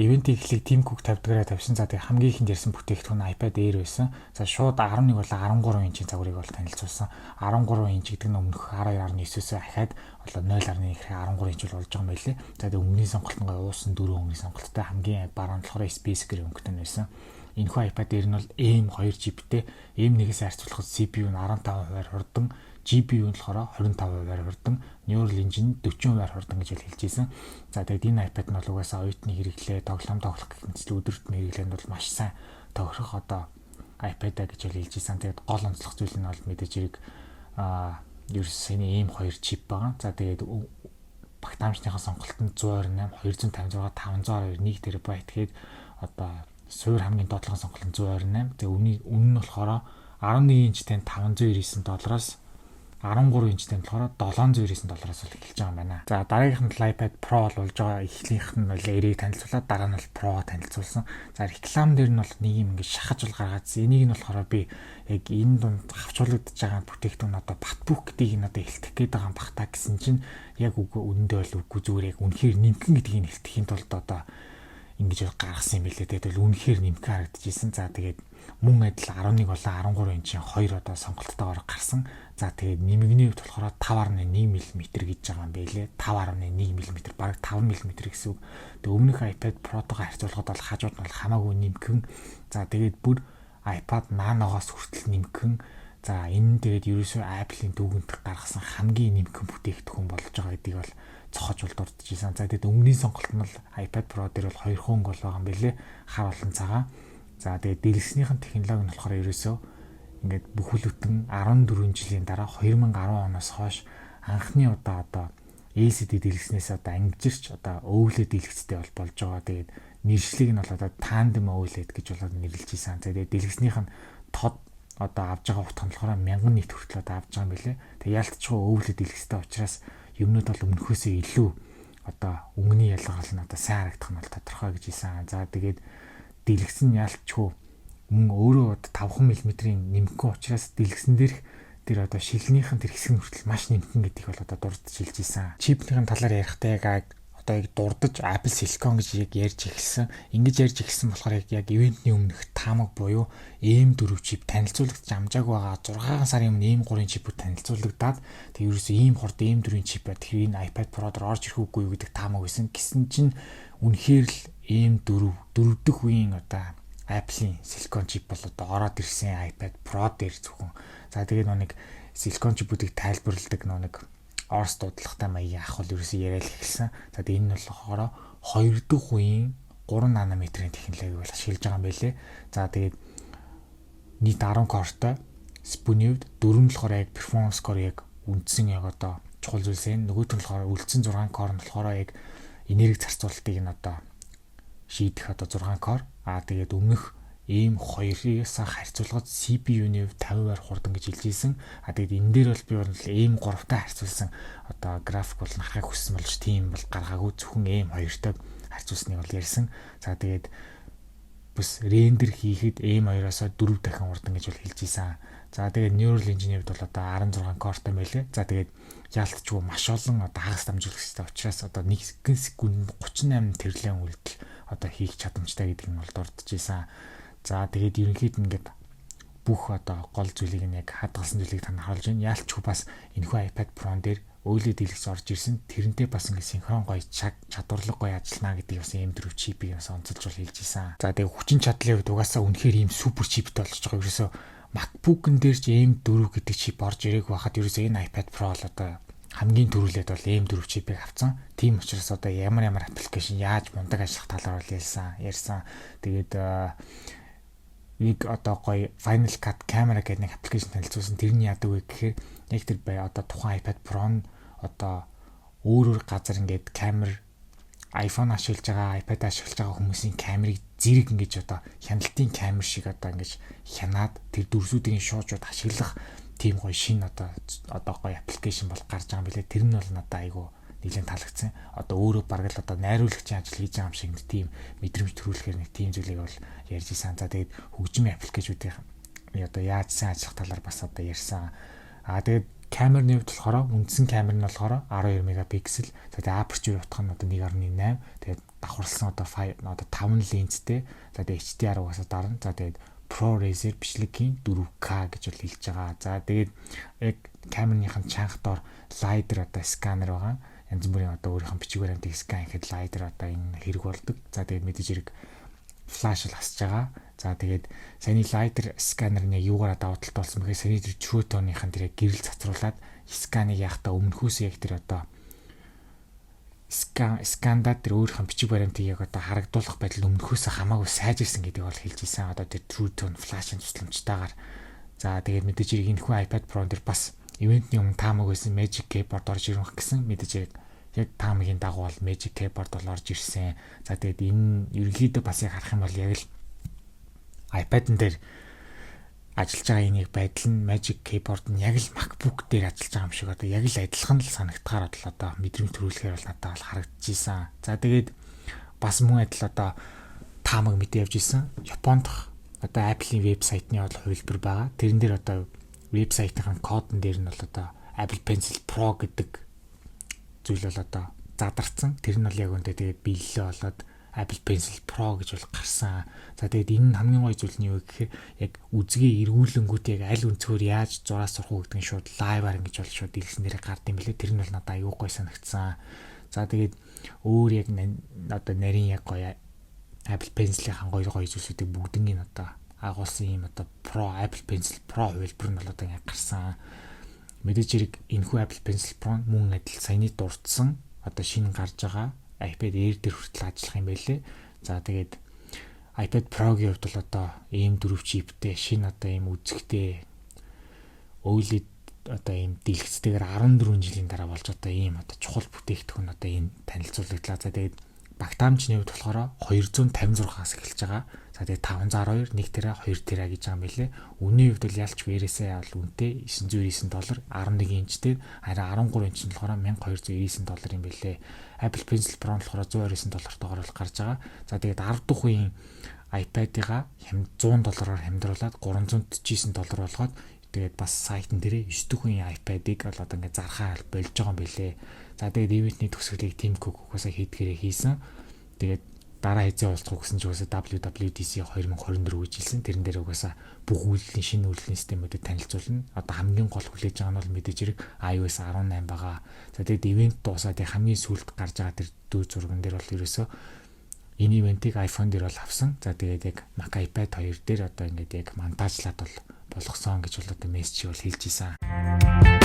ивент ихлийг Tim Cook 50-аараа тавьсан. За тэгээ хамгийн ихэнд ярьсан бүтээгдэхүүн iPad Air байсан. За шууд 11 бол 13 инчийн загварыг бол танилцуулсан. 13 инч гэдэг нь өмнөх 12.9-өөс ахаад болоо 0.1-13 инч болж байгаа юм байлээ. За тэгээ өмнгийн сонголт нь уусан 4 өмнгийн сонголттой хамгийн баруун болохоор Space Gray өнгөтэй байсан. Энэхүү iPad Air нь бол M2 чиптэй, M1-ээс харьцуулахад CPU нь 15% хурдан, GPU нь болохоор 25% хурдан, Neural Engine 40% хурдан гэж хэлж ийсэн. За тэгээд энэ iPad нь бол угаасаа оюутны хэрэглээ, тоглоом тоглох гэх мэт өдөр тутмын хэрэглээнд бол маш сайн тохирох iPad гэж хэлж ийсэн. Тэгээд гол онцлог зүйл нь бол мэдээж хэрэг ерөөсөө M2 чип байгаа. За тэгээд багтаамжныхаа сонголт нь 128, 256, 512, 1 TB гээд суур хамгийн доотлогын сонголт нь 128. Тэгээ үнэ нь болохоор 11 инчтэй $599-оос 13 инчтэй болохоор $799-оос бол эхэлж байгаа юм байна. За дараагийнх нь iPad Pro болж байгаа. Эхлийнх нь бол Air-ийг танилцуулаад дараа нь бол Pro танилцуулсан. За реклам дээр нь бол нэг юм ингэ шахаж бол гаргаадсан. Энийг нь болохоор би яг энэ дунд хавчуулагдаж байгаа бүтээгдэхүүн Batbook гэдгийг нь эхлэх гээд байгаа юм бах та гэсэн чинь яг үнэндээ бол үгүй зүгээр яг үнэхээр нэмгэн гэдгийг нь хэлтэхийн тулд ингэж гаргасан юм билээ. Тэгээд бол үнэхээр нэмэх харагдчихсэн. За тэгээд мөн адил 11 болон 13 инчийн хоёр сонголттойгоор гарсан. За тэгээд нэмэгний хувьд болохоор 5.1 мм гэж байгаа юм байлээ. 5.1 мм бараг 5 мм гэсэн үг. Тэгээд өмнөх iPad Pro-тойгоо харьцуулахад бол хажууд нь бол хамаагүй нэмгэн. За тэгээд бүр iPad Nano-гоос хүртэл нэмгэн. За энэ нь тэгээд ерөөсөө Apple-ийн дүүгэнт гаргасан хамгийн нэмгэн бүтээгдэхүүн болж байгаа гэдгийг бол цохож бол дурдж ийсэн. За тэгээд өмнгийн сонголт нь бол iPad Pro дээр бол 2 хөнгө бол байгаа юм билээ. Хар болон цагаан. За тэгээд дэлгэснийхэн технологи нь болохоор ерөөсөө ингээд бүхэлдэн 14 жилийн дараа 2010 оноос хойш анхны удаа LCD дэлгэснээс ангижирч OLED дэлгэцтэй болж байгаа. Тэгээд нэршлиг нь бол Tandem OLED гэж болоод нэрлэж ийсэн. Тэгээд дэлгэснийх нь тод авж байгаа утга нь болохоор 1000 нийт хүртэл авж байгаа юм билээ. Тэгээд яалтчгүй OLED дэлгэцтэй учраас юмнууд бол өмнөхөөсөө илүү өнгөний ялгарл нь сайн харагдах нь бол тодорхой гэж ийсэн. За тэгээд дэлгэсэн ялчгүй мөн өөрөө 5 мм-ийн нэмгэн учраас дэлгэсэн дээрх тэр шилнийхэн тэр хэсэг нь хүртэл маш нэмгэн гэдгийг бол дурдж хэлж ийсэн. Чипнийхэн талаар ярихдаа яг дурдж Apple Silicon гэж яг ярьж эхэлсэн. Ингэж ярьж эхэлсэн болохоор яг ивентний өмнөх таамаг буюу M4 чип танилцуулагдаж амжаагүй байгаа. 6 сарын өмнө M3 чипүүд танилцуулагдаад тэг ерөөсөө ийм хурд M4 чип тэгэхээр энэ iPad Pro дээр орж ирэх үгүй юу гэдэг таамаг байсан. Гэсэн чинь үнэхээр л M4 дөрөвдөх үеийн Apple-ийн Silicon чип бол ороод ирсэн iPad Pro дээр зөвхөн. За тэгээд нэг Silicon чипүүдийг тайлбарладаг нэг Орс дуудлагатай маягийн ах бол ерөөсөө яриад эхэлсэн. За тэгээд энэ нь болохоор 2 дахь үеийн 3 нанометрийн технологиг бол ашиглаж байгаа юм байлээ. За тэгээд нийт 10 core-той Spoonie-д 4 нь болохоор яг performance core яг үндсэн яг чухал зүйлсэн. Нөгөөх нь болохоор үлдсэн 6 core нь болохоор яг энерги зарцуулалтыг нь шийдэх 6 core. Тэгээд өмнөх M2-ээс харьцуулахад CPU-ний 50% хурдан гэж хэлж ийсэн. Тэгээд энэ дээр бол би бол M3-тай харьцуулсан график бол харахыг хүссэн болж тийм бол гаргаагүй зөвхөн M2-той харьцуулсныг бол ярьсан. За тэгээд бас рендер хийхэд M2-оос 4 дахин хурдан гэж бол хэлж ийсэн. За тэгээд Neural Engine-ийн хувьд бол 16 core-тай байлээ. За тэгээд яалтчгүй маш олон хагас дамжуулагчтай учраас 1 секунд 38 тэрлэн үйлдэл хийх чадамжтай гэдэг нь бол дурдж ийсэн. За тэгээд ерөнхийд ингээд бүх гол зүйлийг нь яг хадгалсан зүйлийг тань харуулж байна. Яалтчгүй бас энэхүү iPad Pro дээр OLED дэлгэц орж ирсэн. Тэрнтэй бас ингээд синхрон гоё чадварлаг гоё ажиллана гэдэг бас M4 чипийг бас онцолж бол хэлж ийсэн. За тэгээд хүчин чадлын хувьд угаасаа үнэхээр ийм супер чиптэй болж байгаа. Ерөөсөө MacBook-н дээр ч M4 гэдэг чип орж ирээг байхад ерөөсөө энэ iPad Pro бол хамгийн түрүүлээд бол M4 чипийг авсан. Тийм учраас ямар аппликейшн яаж мундаг ажиллах талаар бол ярьсан. Тэгээд нэг гоё Final Cut Camera гэдэг нэг аппликейшн танилцуулсан. Тэрний яадаг вэ гэхээр яг тэр тухайн iPad Pro нь өөр газар ингээд камер iPhone ашиглаж байгаа, iPad ашиглаж байгаа хүмүүсийн камерыг зэрэг ингэж хяналтын камер шиг ингэж хянаад тэр дүрсүүдийн шуужууд ашиглах тийм гоё шин гоё аппликейшн бол гарч байгаа юм билээ. Тэр нь бол надад айгүй нэлээд таалагдсан. Өөрөө бараг л найруулагчийн ажил хийж байгаа юм шиг тийм мэдрэмж төрүүлэхээр нэг тийм зүйлийг бол ярьж ийсэн. За тэгээд хөгжмийн аппликейшнуудын яаж сайн ажиллах талаар бас ярьсан. Тэгээд камерны хувьд болохоор үндсэн камер нь болохоор 12 мегапиксел. Тэгээд aperture утга нь 1.8. Тэгээд давхарлсан одоо 5 линзтэй. За тэгээд HDR угаасаа дарна. За тэгээд ProRes бичлэгийн 4K гэж бол хэлж байгаа. За тэгээд яг камерныхын чанга доор LiDAR одоо сканер байгаа. Янз бүрийн одоо өөрийнх нь бичиг баримтыг скан хийхэд LiDAR одоо энэ хэрэг болдог. За тэгээд мэдээж хэрэг флаш л хасж байгаа. За тэгээд саяны LiDAR сканер нь юугаараа давуу талтай болсон бэхээр саяны тэр True Tone-ийн тэр гэрэл цацруулаад сканыг яахтаа өмнөхөөс яг тэр одоо скандаа тэр өөрийнх нь бичиг баримтыг яг одоо харагдуулах байдал өмнөхөөс хамаагүй сайжирсан гэдэг бол хэлж ийсэн. Одоо тэр True Tone флашын тусламжтайгаар. За тэгээд мэдээж хэрэг энэ хүн iPad Pro дээр бас ивентний өмнө таамаг байсан Magic Keyboard орж ирэх гэсэн мэдээж хэрэг яг таамагийн дагуу бол Magic Keyboard бол орж ирсэн. За тэгээд энэ ерөнхийдөө бас яг харах юм бол яг л iPad-н дээр ажиллаж байгаа энийг байдал нь Magic Keyboard нь яг л MacBook дээр ажиллаж байгаа юм шиг одоо яг л адилхан л санагтахаар одоо мэдрэмж төрүүлэхээр бол надад бол харагдчихсан. За тэгээд бас мөн адил одоо таамаг мэдээ явж исэн. Японд одоо Apple-ийн вебсайтны бол хувилбар байгаа. Тэрэн дээр одоо вебсайтын кодн дээр нь бол одоо Apple Pencil Pro гэдэг зүйл бол одоо задарсан. Тэр нь бол яг үүндээ тэгээд биелэлээ болоод Apple Pencil Pro гэж бол гарсан. За тэгээд энэ хамгийн гоё зүйл нь юу гэхээр яг үзгээ эргүүлэнгүүт яг аль өнцгөр яаж зураг сурах уу гэдэг нь шууд лайваар ингэж бол шууд дэлгэсэн дээр гард юм билээ. Тэр нь бол надад аюу гоё санагдсан. За тэгээд өөр яг одоо нарийн яг гоё Apple Pencil-ийн гоё зүйлсүүдийг бүгднийг одоо агуулсан юм одоо Pro Apple Pencil Pro хувилбар нь бол одоо ингэ гарсан. Мэдээж хэрэг энэхүү Apple Pencil Pro мөн адил саяны дурдсан одоо шинэ гарч байгаа iPad Air дээр хүртэл ажиллах юм байлээ. За тэгээд iPad Pro-гийн хувьд бол одоо M4 чиптэй шинэ одоо ийм үзэгтэй OLED одоо ийм дэлгэцтэйгээр 14 жилийн дараа болж одоо ийм одоо чухал бүтээгдэхүүн одоо энэ танилцуулагдлаа. За тэгээд багтаамжны хувьд болохоор 256-аас эхэлж байгаа. За тэгээд 512, 1 тера, 2 тера гэж байгаа юм билээ. Үнийн хувьд бол ялч вэрээсээ бол үнэтэй $999, 11 инчтэй, харин 13 инч нь болохоор $1299 юм билээ. Apple Pencil Pro нь болохоор $129-тойгоор бол гарч байгаа. За тэгээд 10 дахь үеийн iPad-ыгаа $100-аар хямдруулаад $349 болгоод тэгээд бас сайтн дээрээ 9 дахь үеийн iPad-ыг бол одоо ингээд зархаа болж байгаа юм билээ. За тэгээд ивентний төгсгөлийг Tim Cook угаасаа хийдгээрээ хийсэн. Тэгээд дараа хэзээ уулзах гэсэн ч угаасаа WWDC 2024 гэж хэлсэн. Тэрэн дээр угаасаа бүх үйлдлийн шинэ үйлдлийн системүүдэд танилцуулна. Одоо хамгийн гол хүлээж байгаа нь бол мэдээж хэрэг iOS 18 байгаа. За тэгээд ивент дуусаад хамгийн сүүлд гарч байгаа тэр дүү зурган дээр бол ерөөсөө энэ ивентийг iPhone дээр бол авсан. За тэгээд яг Mac iPad 2 дээр одоо ингээд яг монтажлаад бол болгосон гэж бол одоо мессеж бол хэлж ийсэн.